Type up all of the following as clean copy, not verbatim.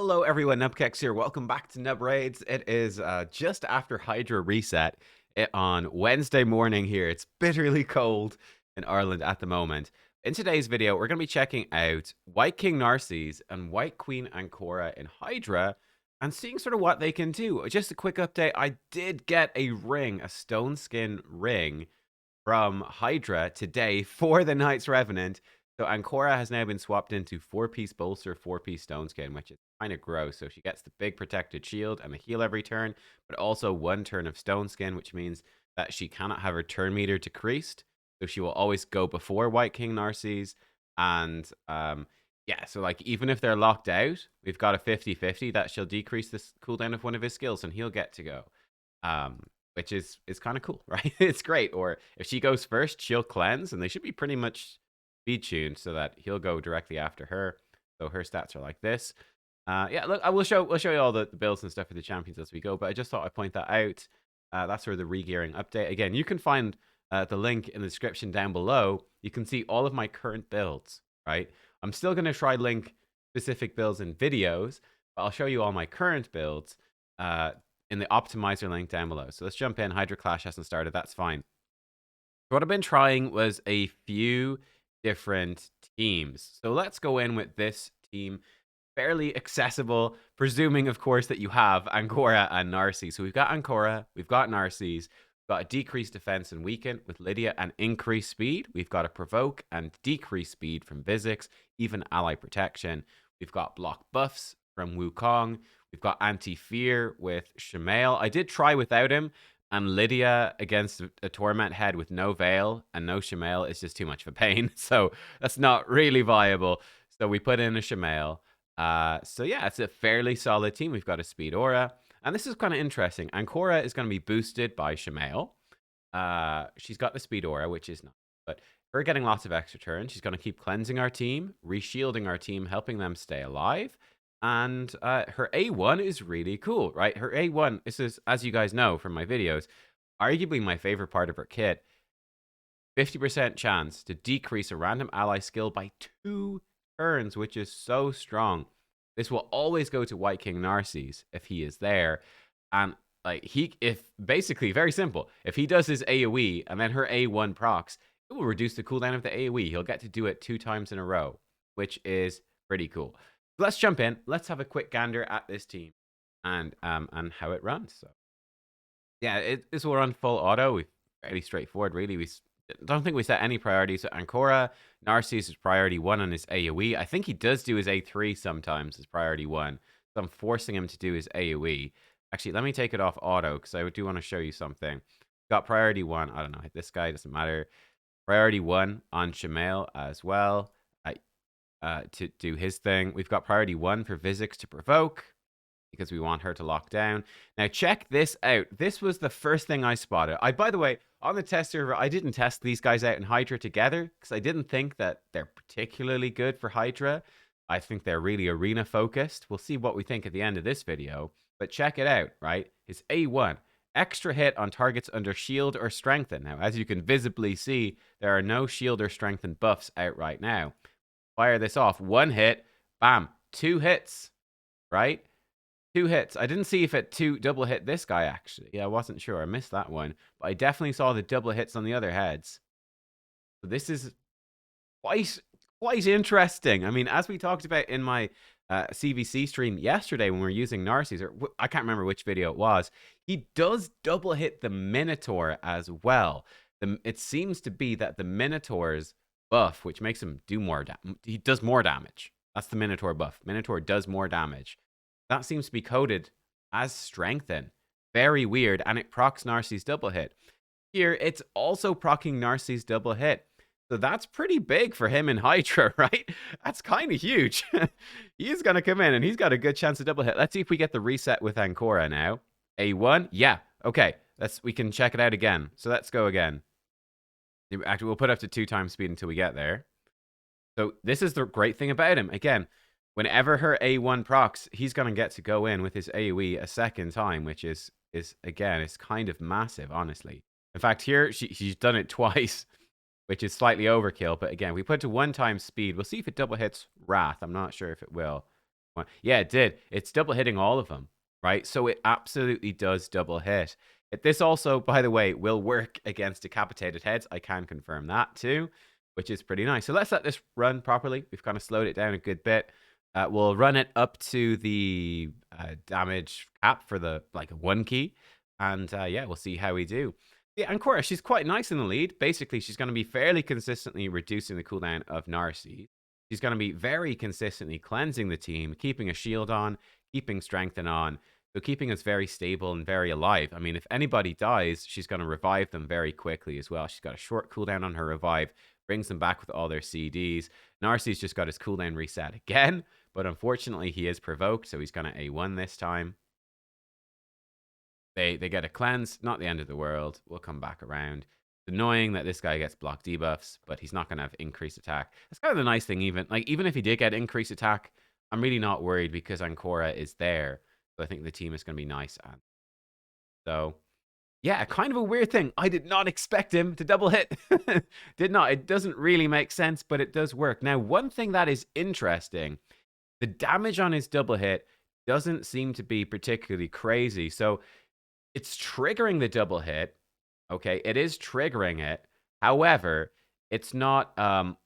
Hello everyone, nubkeks here. Welcome back to Nub Raids. It is just after Hydra reset on Wednesday morning here. It's bitterly cold in Ireland at the moment. In today's video, we're going to be checking out Wight King Narses and Wight Queen Ankora in Hydra and seeing sort of what they can do. Just a quick update, I did get a ring, a stone skin ring from Hydra today for the Knight's Revenant. So Ankora has now been swapped into 4-piece bolster, 4-piece stone skin, which is kind of gross. So she gets the big protected shield and the heal every turn, but also 1 turn of stone skin, which means that she cannot have her turn meter decreased. So she will always go before Wight King Narses. And yeah, so like even if they're locked out, we've got a 50-50 that she'll decrease this cooldown of one of his skills and he'll get to go. Which is kind of cool, right? It's great. Or if she goes first, she'll cleanse, and they should be pretty much speed tuned so that he'll go directly after her. So her stats are like this. Yeah, look, we'll show you all the builds and stuff for the champions as we go. But I just thought I'd point that out. That's sort of the regearing update. Again, you can find the link in the description down below. You can see all of my current builds, right? I'm still going to try link specific builds in videos, but I'll show you all my current builds in the optimizer link down below. So let's jump in. Hydra Clash hasn't started. That's fine. What I've been trying was a few different teams. So let's go in with this team. Fairly accessible, presuming, of course, that you have Ankora and Narses. So we've got Ankora, we've got Narses, we've got a decreased defense and weaken with Lydia and increased speed. We've got a provoke and decreased speed from Vizix, even ally protection. We've got block buffs from Wukong. We've got anti-fear with Shemael. I did try without him, and Lydia against a Torment head with no Veil and no Shemael is just too much of a pain. So that's not really viable. So we put in a Shemael. So yeah, it's a fairly solid team. We've got a speed aura. And this is kind of interesting. Ankora is going to be boosted by Shemael. She's got the speed aura, which is nice. But her getting lots of extra turns. She's going to keep cleansing our team, reshielding our team, helping them stay alive. And her A1 is really cool, right? Her A1, this is, as you guys know from my videos, arguably my favorite part of her kit. 50% chance to decrease a random ally skill by 2 turns, which is so strong. This will always go to Wight King Narses if he is there. And like if basically very simple, if he does his AoE and then her A1 procs, it will reduce the cooldown of the AoE. He'll get to do it 2 times in a row, which is pretty cool. Let's jump in. Let's have a quick gander at this team and how it runs. So yeah, this will run full auto. We're fairly straightforward, really. We don't think we set any priorities. So Ankora, Narses is priority 1 on his AoE. I think he does do his A3 sometimes as priority 1. So I'm forcing him to do his AoE. Actually, let me take it off auto because I do want to show you something. Got priority 1. I don't know. This guy doesn't matter. Priority 1 on Shemael as well. To do his thing. We've got priority 1 for Vizix to provoke because we want her to lock down. Now check this out. This was the first thing I spotted. By the way, on the test server, I didn't test these guys out in Hydra together because I didn't think that they're particularly good for Hydra. I think they're really arena focused. We'll see what we think at the end of this video. But check it out, right? His A1. Extra hit on targets under shield or strengthen. Now, as you can visibly see, there are no shield or strengthen buffs out right now. Fire this off. 1 hit. Bam. 2 hits. Right? 2 hits. I didn't see if it double hit this guy, actually. Yeah, I wasn't sure. I missed that one. But I definitely saw the double hits on the other heads. So this is quite interesting. I mean, as we talked about in my CVC stream yesterday when we were using Narses, or I can't remember which video it was, he does double hit the Minotaur as well. It seems to be that the Minotaur's buff, which makes him do more damage. He does more damage. That's the Minotaur buff. Minotaur does more damage. That seems to be coded as strengthen. Very weird. And it procs Narses double hit. Here, it's also proccing Narses double hit. So that's pretty big for him in Hydra, right? That's kind of huge. He's going to come in and he's got a good chance to double hit. Let's see if we get the reset with Ankora now. A1. Yeah. Okay. We can check it out again. So let's go again. Actually, we'll put up to 2 times speed until we get there. So this is the great thing about him. Again, whenever her A1 procs, he's going to get to go in with his AoE a second time, which is again, it's kind of massive, honestly. In fact, here, she's done it twice, which is slightly overkill. But again, we put it to 1 time speed. We'll see if it double hits Wrath. I'm not sure if it will. Yeah, it did. It's double hitting all of them, right? So it absolutely does double hit. This also, by the way, will work against decapitated heads. I can confirm that too, which is pretty nice. So let's let this run properly. We've kind of slowed it down a good bit. We'll run it up to the damage cap for the like 1 key. And yeah, we'll see how we do. Yeah, Ankora, she's quite nice in the lead. Basically, she's going to be fairly consistently reducing the cooldown of Narses. She's going to be very consistently cleansing the team, keeping a shield on, keeping strengthen on, so keeping us very stable and very alive. I mean, if anybody dies, she's going to revive them very quickly as well. She's got a short cooldown on her revive, brings them back with all their CDs. Narses just got his cooldown reset again, but unfortunately he is provoked, so he's going to A1 this time. They get a cleanse, not the end of the world. We'll come back around. It's annoying that this guy gets block debuffs, but he's not going to have increased attack. That's kind of the nice thing, even if he did get increased attack, I'm really not worried because Ankora is there. So I think the team is going to be nice. So, yeah, kind of a weird thing. I did not expect him to double hit. Did not. It doesn't really make sense, but it does work. Now, one thing that is interesting, the damage on his double hit doesn't seem to be particularly crazy. So it's triggering the double hit. Okay, it is triggering it. However, it's not,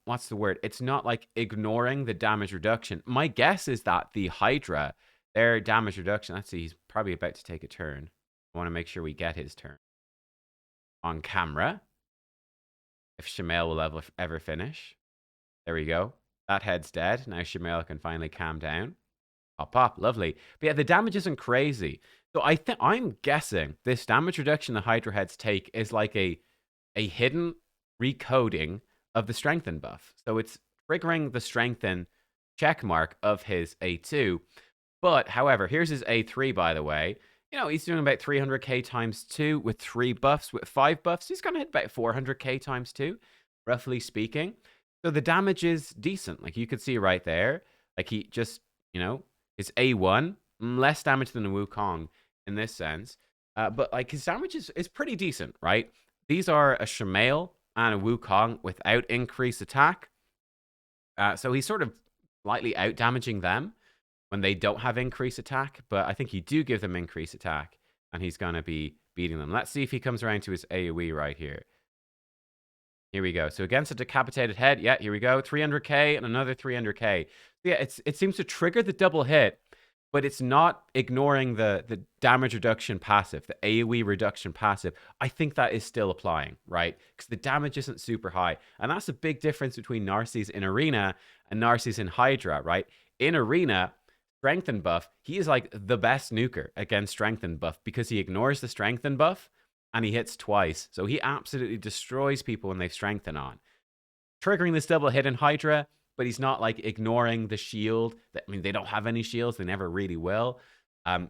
what's the word? It's not like ignoring the damage reduction. My guess is that the Hydra, their damage reduction, let's see, he's probably about to take a turn. I want to make sure we get his turn on camera. If Shamail will ever finish. There we go. That head's dead. Now Shamail can finally calm down. Pop, pop, lovely. But yeah, the damage isn't crazy. So I'm guessing this damage reduction the Hydra heads take is like a hidden recoding of the strengthen buff. So it's triggering the strengthen check mark of his A2. But however, here's his A3, by the way. You know, he's doing about 300k times 2 with 3 buffs. With 5 buffs, he's going to hit about 400k times 2, roughly speaking. So the damage is decent. Like you could see right there. Like he just, you know, his A1, less damage than the Wukong in this sense. But like his damage is pretty decent, right? These are a Shamail and a Wukong without increased attack. So he's sort of slightly out damaging them when they don't have increased attack. But I think you do give them increased attack and he's going to be beating them. Let's see if he comes around to his AoE right here. Here we go. So against a decapitated head, yeah, here we go. 300k and another 300k. Yeah, it seems to trigger the double hit, but it's not ignoring the damage reduction passive, the AoE reduction passive. I think that is still applying, right? Because the damage isn't super high. And that's a big difference between Narses in Arena and Narses in Hydra, right? In Arena, Strengthen buff, he is like the best nuker against Strengthen buff because he ignores the Strengthen buff and he hits twice. So he absolutely destroys people when they Strengthen on. Triggering this double hit in Hydra, but he's not like ignoring the shield. I mean, they don't have any shields. They never really will.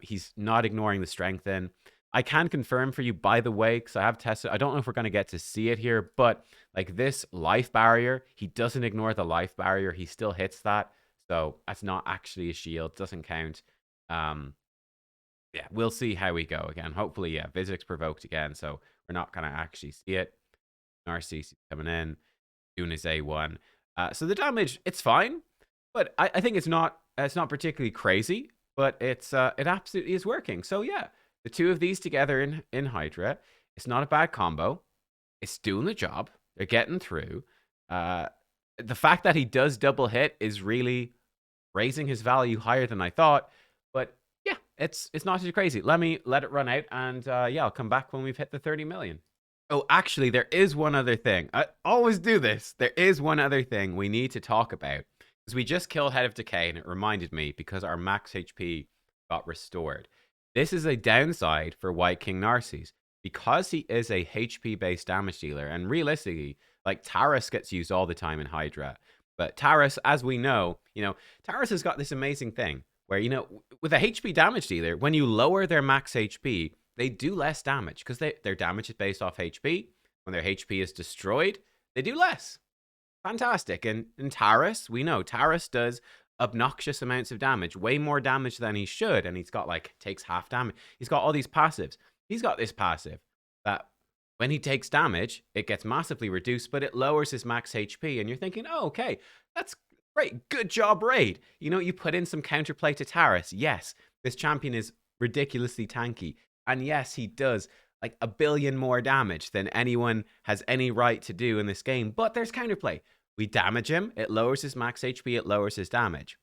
He's not ignoring the Strengthen. I can confirm for you, by the way, because I have tested. I don't know if we're going to get to see it here, but like this life barrier, he doesn't ignore the life barrier. He still hits that. So that's not actually a shield. Doesn't count. Yeah, we'll see how we go again. Hopefully, yeah, Visix provoked again. So we're not going to actually see it. Narses coming in, doing his A1. So the damage, it's fine. But I think it's not particularly crazy. But it absolutely is working. So yeah, the two of these together in Hydra, it's not a bad combo. It's doing the job. They're getting through. The fact that he does double hit is really raising his value higher than I thought. But yeah, it's not too crazy. Let it run out, and yeah, I'll come back when we've hit the 30 million. Oh, actually, there is one other thing. I always do this. There is one other thing we need to talk about. Because we just killed Head of Decay, and it reminded me because our max HP got restored. This is a downside for Wight King Narses. Because he is a HP-based damage dealer, and realistically, like Taurus gets used all the time in Hydra. But Taurus, as we know, Taurus has got this amazing thing where, with a HP damage dealer, when you lower their max HP, they do less damage because their damage is based off HP. When their HP is destroyed, they do less. Fantastic. And in Taurus, we know Taurus does obnoxious amounts of damage, way more damage than he should. And he's got takes half damage. He's got all these passives. He's got this passive that when he takes damage, it gets massively reduced, but it lowers his max HP. And you're thinking, oh, okay, that's Right, good job, Raid. You know, you put in some counterplay to Taris. Yes, this champion is ridiculously tanky. And yes, he does like a billion more damage than anyone has any right to do in this game. But there's counterplay. We damage him, it lowers his max HP, it lowers his damage.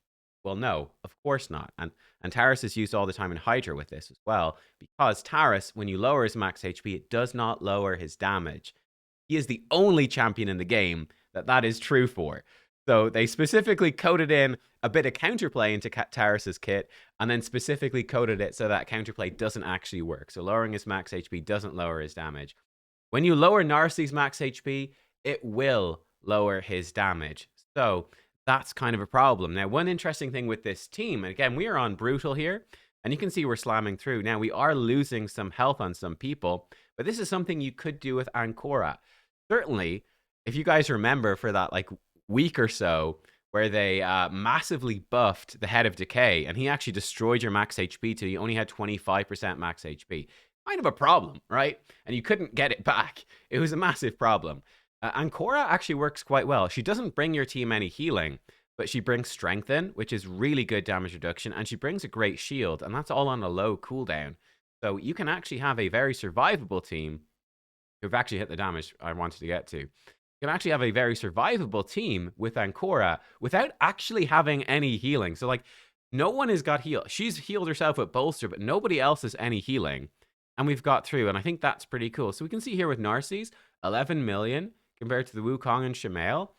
Well, no, of course not. And Taris is used all the time in Hydra with this as well, because Taris, when you lower his max HP, it does not lower his damage. He is the only champion in the game that is true for. So they specifically coded in a bit of counterplay into Taris's kit, and then specifically coded it so that counterplay doesn't actually work. So lowering his max HP doesn't lower his damage. When you lower Narses' max HP, it will lower his damage. So that's kind of a problem. Now, one interesting thing with this team, and again, we are on Brutal here, and you can see we're slamming through. Now, we are losing some health on some people, but this is something you could do with Ankora. Certainly, if you guys remember for that like week or so where they massively buffed the Head of Decay, and he actually destroyed your max HP till you only had 25% max HP. Kind of a problem, right? And you couldn't get it back. It was a massive problem. Ankora actually works quite well. She doesn't bring your team any healing, but she brings Strengthen, which is really good damage reduction, and she brings a great shield, and that's all on a low cooldown. So you can actually have a very survivable team. We've actually hit the damage I wanted to get to. You can actually have a very survivable team with Ankora without actually having any healing. So, like, no one has got heal. She's healed herself with Bolster, but nobody else has any healing. And we've got through, and I think that's pretty cool. So we can see here with Narses, 11 million compared to the Wukong and Shamael.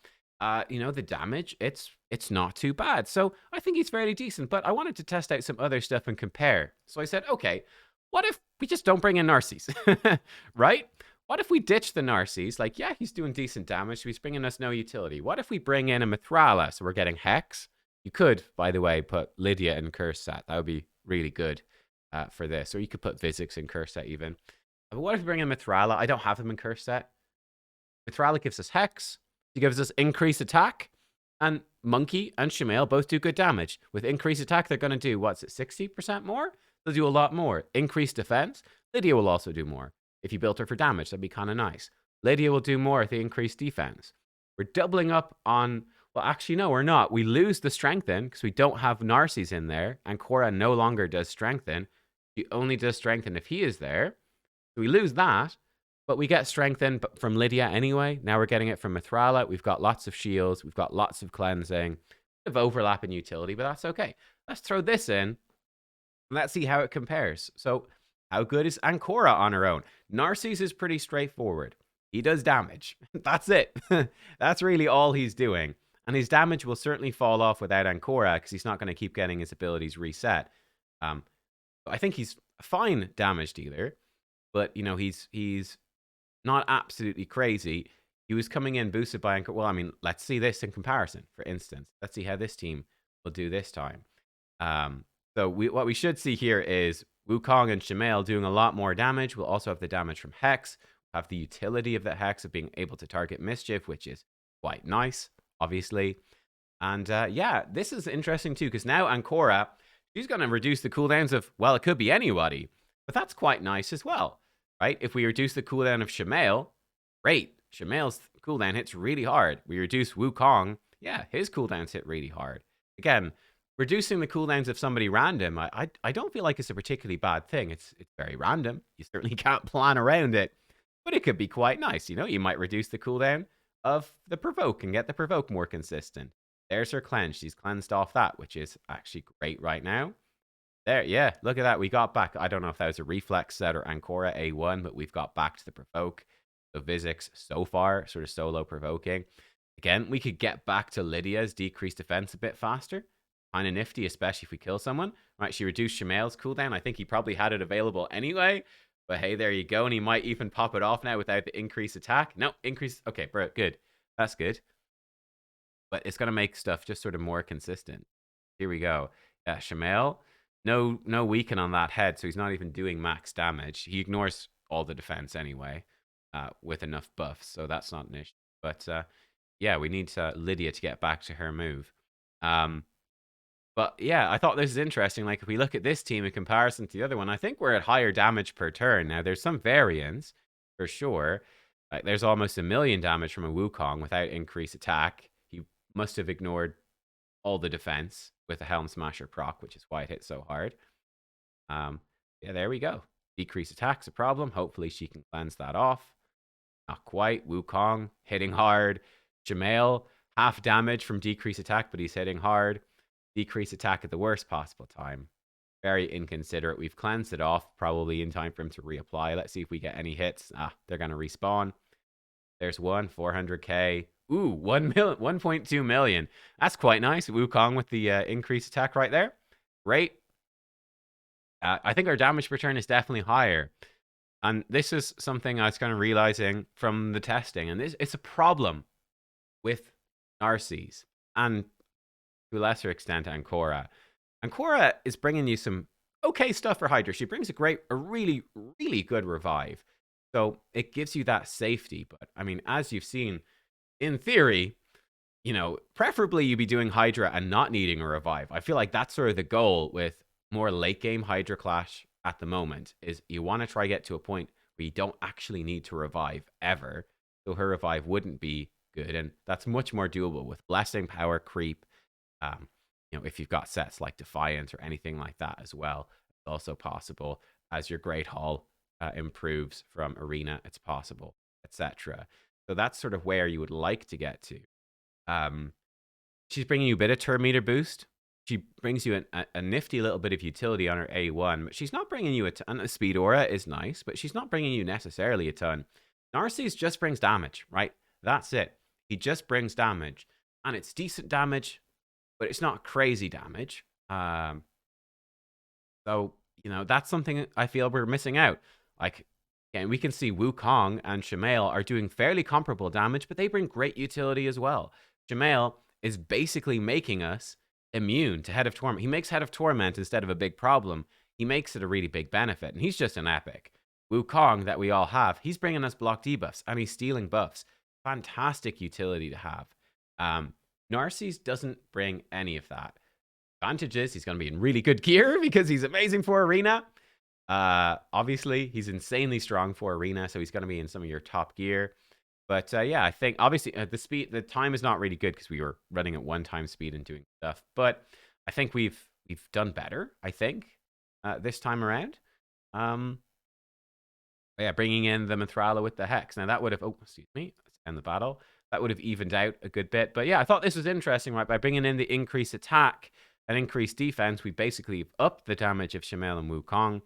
You know, the damage, it's not too bad. So I think he's fairly decent, but I wanted to test out some other stuff and compare. So I said, okay, what if we just don't bring in Narses, right? What if we ditch the Narses? Like, yeah, he's doing decent damage, so he's bringing us no utility. What if we bring in a Mithrala, so we're getting Hex? You could, by the way, put Lydia in Curse Set. That would be really good for this. Or you could put Vizix in Curse Set even. But what if we bring in Mithrala? I don't have him in Curse Set. Mithrala gives us Hex. He gives us increased attack. And Monkey and Shamael both do good damage. With increased attack, they're going to do, what's it, 60% more? They'll do a lot more. Increased defense. Lydia will also do more. If you built her for damage, that'd be kind of nice. Lydia will do more if they increase defense. We're doubling up on... Well, actually, no, we're not. We lose the Strengthen because we don't have Narses in there. Ankora no longer does Strengthen. She only does Strengthen if he is there. So we lose that, but we get Strengthen from Lydia anyway. Now we're getting it from Mithrala. We've got lots of shields. We've got lots of cleansing. Bit of overlap in utility, but that's okay. Let's throw this in, and let's see how it compares. So... how good is Ankora on her own? Narses is pretty straightforward. He does damage. That's it. That's really all he's doing. And his damage will certainly fall off without Ankora because he's not going to keep getting his abilities reset. I think he's a fine damage dealer, but, you know, he's not absolutely crazy. He was coming in boosted by Ankora. Well, I mean, let's see this in comparison, for instance. Let's see how this team will do this time. So what we should see here is Wukong and Shamael doing a lot more damage. We'll also have the damage from Hex. We'll have the utility of the Hex of being able to target Mischief, which is quite nice, obviously. And yeah, this is interesting too, because now Ankora, she's going to reduce the cooldowns of, well, it could be anybody. But that's quite nice as well, right? If we reduce the cooldown of Shamael, great. Shamael's cooldown hits really hard. We reduce Wukong, yeah, his cooldowns hit really hard. Again, reducing the cooldowns of somebody random, I don't feel like it's a particularly bad thing. It's very random. You certainly can't plan around it. But it could be quite nice. You know, you might reduce the cooldown of the Provoke and get the Provoke more consistent. There's her cleanse. She's cleansed off that, which is actually great right now. There, yeah, look at that. We got back. I don't know if that was a Reflex set or Ankora A1, but we've got back to the Provoke. So Vizix so far, sort of solo provoking. Again, we could get back to Lydia's decreased defense a bit faster. Kind of nifty, especially if we kill someone. Right, she reduced Shamael's cooldown. I think he probably had it available anyway. But hey, there you go. And he might even pop it off now without the increased attack. No, increase. Okay, bro, good. That's good. But it's going to make stuff just sort of more consistent. Here we go. Yeah, Shamael. No weaken on that head, so he's not even doing max damage. He ignores all the defense anyway with enough buffs, so that's not an issue. But yeah, we need Lydia to get back to her move. But yeah, I thought this is interesting. Like, if we look at this team in comparison to the other one, I think we're at higher damage per turn. Now, there's some variance, for sure. Like, there's almost 1 million damage from a Wukong without increased attack. He must have ignored all the defense with a Helm Smasher proc, which is why it hit so hard. Yeah, there we go. Decrease attack's a problem. Hopefully she can cleanse that off. Not quite. Wukong hitting hard. Jamail, half damage from decrease attack, but he's hitting hard. Decrease attack at the worst possible time. Very inconsiderate. We've cleansed it off, probably in time for him to reapply. Let's see if we get any hits. They're going to respawn. There's one, 400k. Ooh, 1.2 million. That's quite nice. Wukong with the increased attack right there. Great. I think our damage per turn is definitely higher. And this is something I was kind of realizing from the testing. And it's a problem with Narses and to a lesser extent Ankora. Ankora is bringing you some okay stuff for Hydra. She brings a really, really good revive. So it gives you that safety. But I mean, as you've seen, in theory, you know, preferably you'd be doing Hydra and not needing a revive. I feel like that's sort of the goal with more late game Hydra Clash at the moment, is you want to try get to a point where you don't actually need to revive ever. So her revive wouldn't be good. And that's much more doable with blessing, power, creep. You know, if you've got sets like Defiant or anything like that as well, it's also possible. As your Great Hall improves from Arena, it's possible, etc. So that's sort of where you would like to get to. She's bringing you a bit of turn meter boost. She brings you a nifty little bit of utility on her A1, but she's not bringing you a ton. A speed aura is nice, but she's not bringing you necessarily a ton. Narses just brings damage, right? That's it. He just brings damage, and it's decent damage, but it's not crazy damage. So, you know, that's something I feel we're missing out. Like, again, we can see Wukong and Shamail are doing fairly comparable damage, but they bring great utility as well. Shamail is basically making us immune to Head of Torment. He makes Head of Torment instead of a big problem. He makes it a really big benefit, and he's just an epic. Wukong that we all have, he's bringing us block debuffs, and he's stealing buffs. Fantastic utility to have. Narses doesn't bring any of that. Advantages, he's going to be in really good gear because he's amazing for Arena. Obviously, he's insanely strong for Arena, so he's going to be in some of your top gear. But yeah, I think obviously the time is not really good because we were running at 1x speed and doing stuff. But I think we've done better, I think, this time around. Yeah, bringing in the Mithrala with the Hex. Now that would have, excuse me, let's end the battle. That would have evened out a good bit. But yeah, I thought this was interesting, right? By bringing in the increased attack and increased defense, we basically upped the damage of Shamail and Wukong.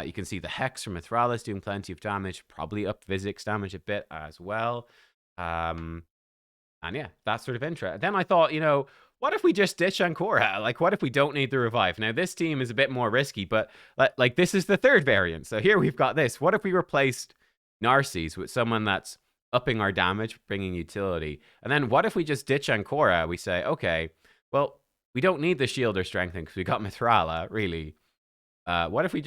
You can see the Hex from Mithrala is doing plenty of damage, probably upped Physic's damage a bit as well. And yeah, that's sort of interesting. Then I thought, you know, what if we just ditch Ankora? Like, what if we don't need the revive? Now, this team is a bit more risky, but like this is the third variant. So here we've got this. What if we replaced Narses with someone that's upping our damage, bringing utility? And then what if we just ditch Ankora? We say, okay, well, we don't need the shield or strengthening because we got Mithrala, really. What if we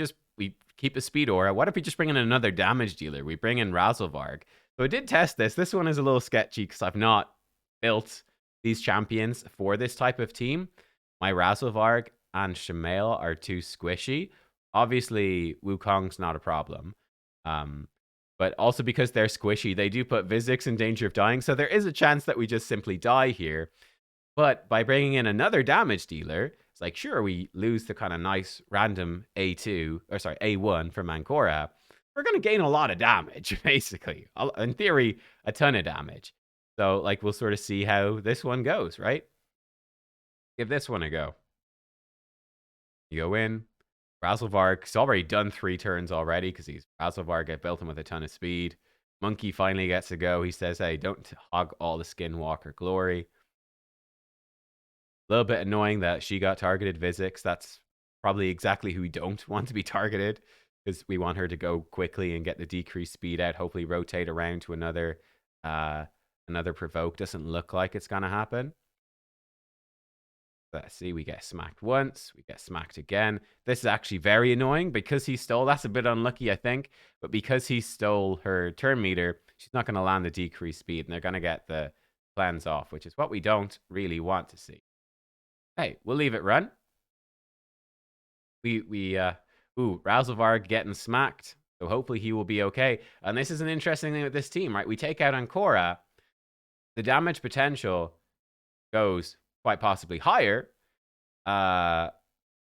keep a speed aura? What if we just bring in another damage dealer? We bring in Razelvarg. So I did test this. This one is a little sketchy because I've not built these champions for this type of team. My Razelvarg and Shamail are too squishy. Obviously, Wukong's not a problem. But also because they're squishy, they do put Vizix in danger of dying. So there is a chance that we just simply die here. But by bringing in another damage dealer, it's like, sure, we lose the kind of nice random A1 from Ankora. We're going to gain a lot of damage, basically. In theory, a ton of damage. So, like, we'll sort of see how this one goes, right? Give this one a go. You go in. Razelvarg's already done 3 turns already because he's Razelvarg. I built him with a ton of speed. Monkey finally gets to go. He says, hey, don't hog all the Skinwalker glory. A little bit annoying that she got targeted Vizix. That's probably exactly who we don't want to be targeted because we want her to go quickly and get the decreased speed out. Hopefully rotate around to another provoke. Doesn't look like it's going to happen. Let's see, we get smacked once, we get smacked again. This is actually very annoying because he stole, that's a bit unlucky, I think, but because he stole her turn meter, she's not going to land the decreased speed and they're going to get the cleanse off, which is what we don't really want to see. Hey, we'll leave it run. Razelvarg getting smacked, so hopefully he will be okay. And this is an interesting thing with this team, right? We take out Ankora, the damage potential goes quite possibly higher. But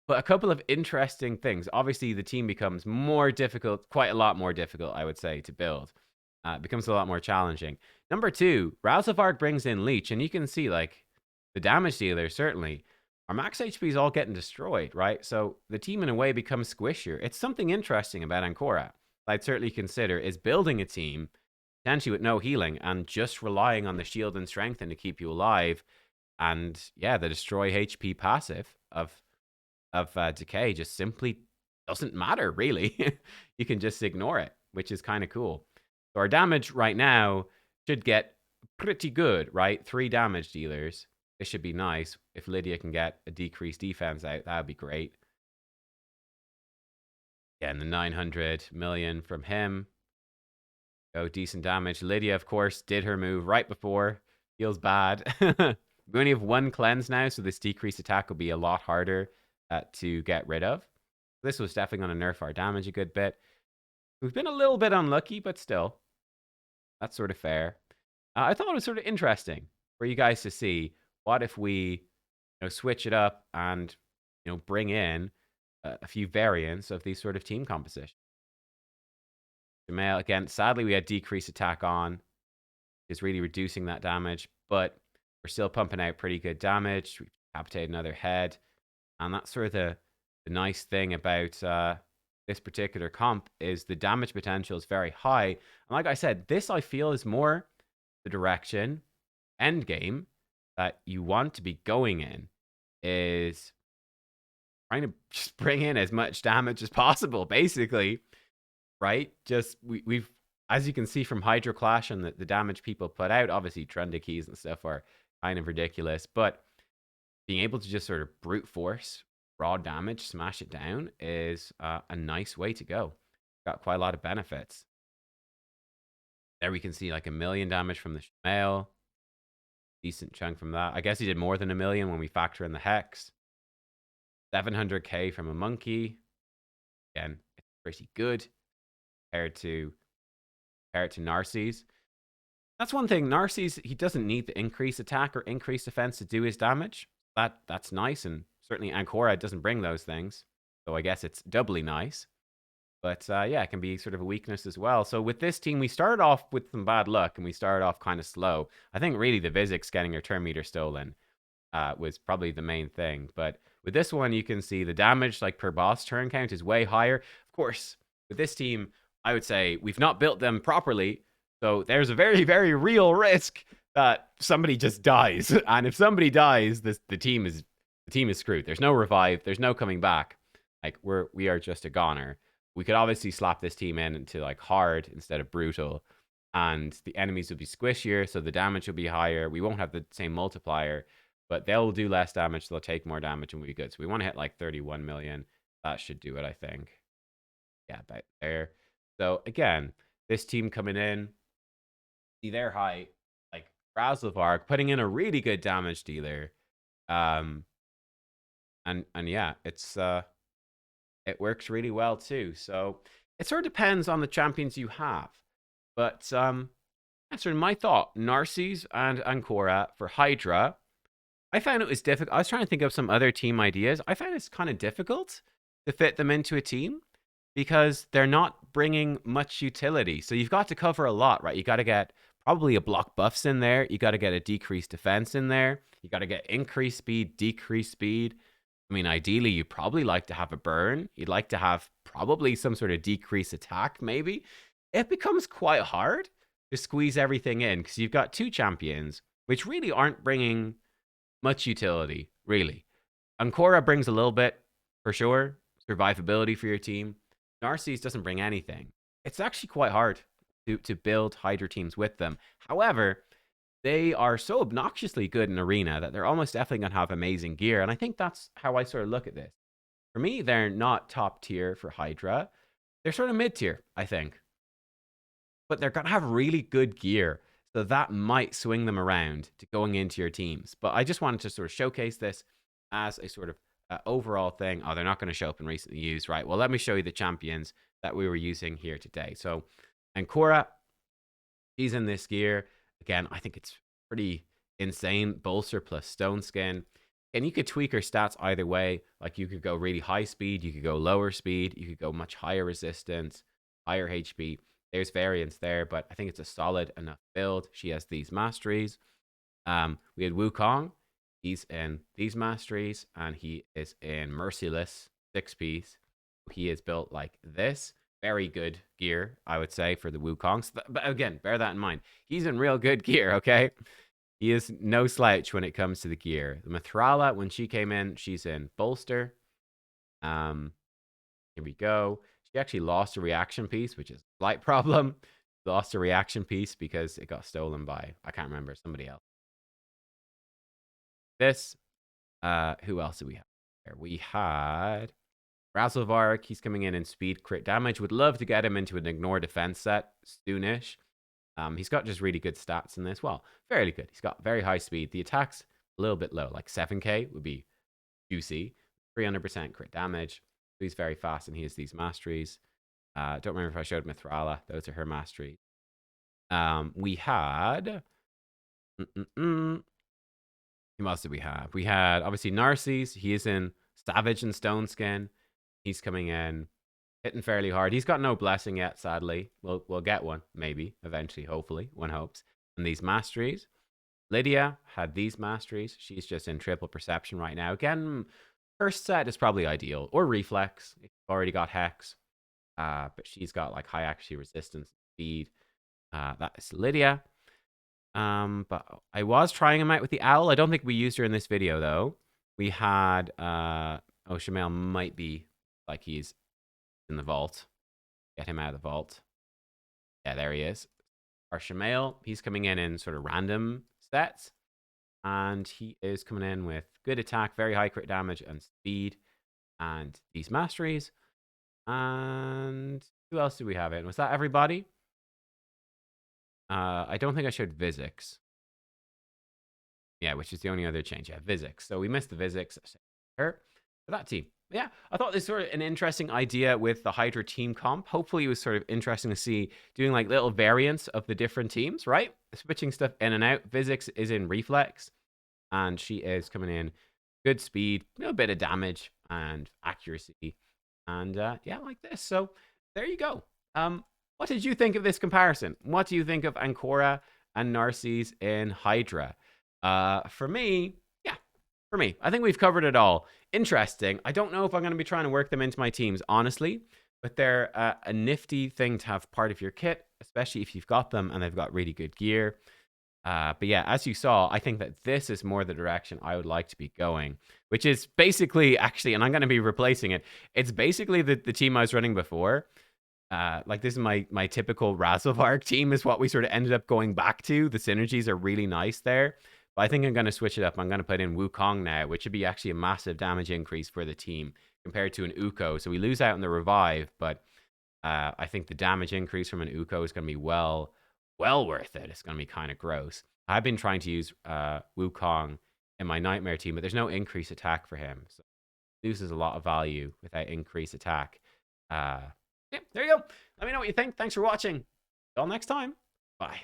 a couple of interesting things. Obviously, the team becomes more difficult, quite a lot more difficult, I would say, to build. It becomes a lot more challenging. Number two, Ralzavarg brings in Leech, and you can see, like, the damage dealer, certainly. Our max HP is all getting destroyed, right? So the team, in a way, becomes squishier. It's something interesting about Ankora I'd certainly consider is building a team, potentially with no healing, and just relying on the shield and strengthen to keep you alive. And, yeah, the destroy HP passive of decay just simply doesn't matter, really. You can just ignore it, which is kind of cool. So our damage right now should get pretty good, right? 3 damage dealers. This should be nice. If Lydia can get a decreased defense out, that would be great. Yeah, and the 900 million from him. Oh, decent damage. Lydia, of course, did her move right before. Feels bad. We only have 1 cleanse now, so this decreased attack will be a lot harder to get rid of. This was definitely going to nerf our damage a good bit. We've been a little bit unlucky, but still, that's sort of fair. I thought it was sort of interesting for you guys to see what if we switch it up and bring in a few variants of these sort of team compositions. Jamail, again, sadly, we had decreased attack on. Is really reducing that damage, but we're still pumping out pretty good damage. We've decapitated another head. And that's sort of the nice thing about this particular comp is the damage potential is very high. And like I said, this I feel is more the direction, end game, that you want to be going in, is trying to just bring in as much damage as possible, basically, right? Just, we've, as you can see from Hydra Clash and the damage people put out, obviously Trunda keys and stuff are kind of ridiculous, but being able to just sort of brute force raw damage, smash it down, is a nice way to go. Got quite a lot of benefits. There we can see like 1 million damage from the Shmail. Decent chunk from that. I guess he did more than 1 million when we factor in the Hex. 700k from a Monkey. Again, it's pretty good compared to Narses. That's one thing. Narses, he doesn't need the increased attack or increased defense to do his damage. That's nice, and certainly Ankora doesn't bring those things, so I guess it's doubly nice. But yeah, it can be sort of a weakness as well. So with this team, we started off with some bad luck, and we started off kind of slow. I think really the Vizix getting her turn meter stolen was probably the main thing. But with this one, you can see the damage like per boss turn count is way higher. Of course, with this team, I would say we've not built them properly, so there's a very, very real risk that somebody just dies. And if somebody dies, the team is screwed. There's no revive. There's no coming back. Like we are just a goner. We could obviously slap this team into like hard instead of brutal, and the enemies will be squishier, so the damage will be higher. We won't have the same multiplier, but they'll do less damage. They'll take more damage and we'll be good. So we want to hit like 31 million. That should do it, I think. Yeah, about there. So again, this team coming in, see their height, like Ralzavarg putting in a really good damage dealer. And yeah, it works really well too. So it sort of depends on the champions you have. But that's sort of my thought. Narses and Ankora for Hydra. I found it was difficult. I was trying to think of some other team ideas. I found it's kind of difficult to fit them into a team because they're not bringing much utility. So you've got to cover a lot, right? You got to get probably a block buffs in there. You got to get a decreased defense in there. You got to get increased speed, decreased speed. I mean, ideally, you'd probably like to have a burn. You'd like to have probably some sort of decreased attack, maybe. It becomes quite hard to squeeze everything in because you've got 2 champions, which really aren't bringing much utility, really. Ankora brings a little bit, for sure. Survivability for your team. Narses doesn't bring anything. It's actually quite hard to build Hydra teams with them. However, they are so obnoxiously good in Arena that they're almost definitely going to have amazing gear. And I think that's how I sort of look at this. For me, they're not top tier for Hydra. They're sort of mid tier, I think. But they're going to have really good gear. So that might swing them around to going into your teams. But I just wanted to sort of showcase this as a sort of overall thing. Oh, they're not going to show up in recently used, right? Well, let me show you the champions that we were using here today. So Ankora, she's in this gear. Again, I think it's pretty insane bolster plus stone skin. And you could tweak her stats either way. Like you could go really high speed, you could go lower speed, you could go much higher resistance, higher HP. There's variance there, but I think it's a solid enough build. She has these masteries. We had Wukong. He's in these masteries, and he is in Merciless 6-piece. He is built like this. Very good gear, I would say, for the Wukongs. But again, bear that in mind. He's in real good gear, okay? He is no slouch when it comes to the gear. The Mithrala, when she came in, she's in Bolster. Here we go. She actually lost a reaction piece, which is a slight problem. Lost a reaction piece because it got stolen by, I can't remember, somebody else. This, who else did we have there? We had Razzlevark. He's coming in speed crit damage. Would love to get him into an ignore defense set soonish. He's got just really good stats in this. Well, fairly good. He's got very high speed. The attack's a little bit low, like 7k would be juicy. 300% crit damage. He's very fast, and he has these masteries. Don't remember if I showed Mithrala. Those are her masteries. We had... Who else did we have? We had, obviously, Narses. He is in Savage and Stone Skin. He's coming in, hitting fairly hard. He's got no blessing yet, sadly. We'll get one, maybe, eventually, hopefully. One hopes. And these masteries. Lydia had these masteries. She's just in triple perception right now. Again, first set is probably ideal. Or reflex. If you've already got hex. But she's got like high accuracy, resistance, speed. That is Lydia. But I was trying him out with the owl. I don't think we used her in this video though. We had oh, Shamail might be like he's in the vault. Get him out of the vault. Yeah, there he is. Our Shamail, he's coming in sort of random sets. And he is coming in with good attack, very high crit damage, and speed. And these masteries. And who else do we have in? Was that everybody? I don't think I showed Vizix. Yeah, which is the only other change. Yeah, Vizix. So we missed the Vizix for that team. Yeah, I thought this was sort of an interesting idea with the Hydra team comp. Hopefully it was sort of interesting to see doing like little variants of the different teams, right? Switching stuff in and out. Vizix is in Reflex, and she is coming in good speed, a bit of damage and accuracy. And yeah, like this. So there you go. What did you think of this comparison? What do you think of Ankora and Narses in Hydra? For me, I think we've covered it all. Interesting. I don't know if I'm going to be trying to work them into my teams, honestly, but they're a nifty thing to have part of your kit, especially if you've got them and they've got really good gear. But yeah, as you saw, I think that this is more the direction I would like to be going, which is basically actually, and I'm going to be replacing it. It's basically the team I was running before. Like this is my typical Razzlevark team is what we sort of ended up going back to. The synergies are really nice there. But I think I'm going to switch it up. I'm going to put in Wukong now, which would be actually a massive damage increase for the team compared to an Uko. So we lose out on the revive, but I think the damage increase from an Uko is going to be well worth it. It's going to be kind of gross. I've been trying to use Wukong in my Nightmare team, but there's no increased attack for him. So he loses a lot of value without increased attack. Yeah, there you go. Let me know what you think. Thanks for watching. Till next time. Bye.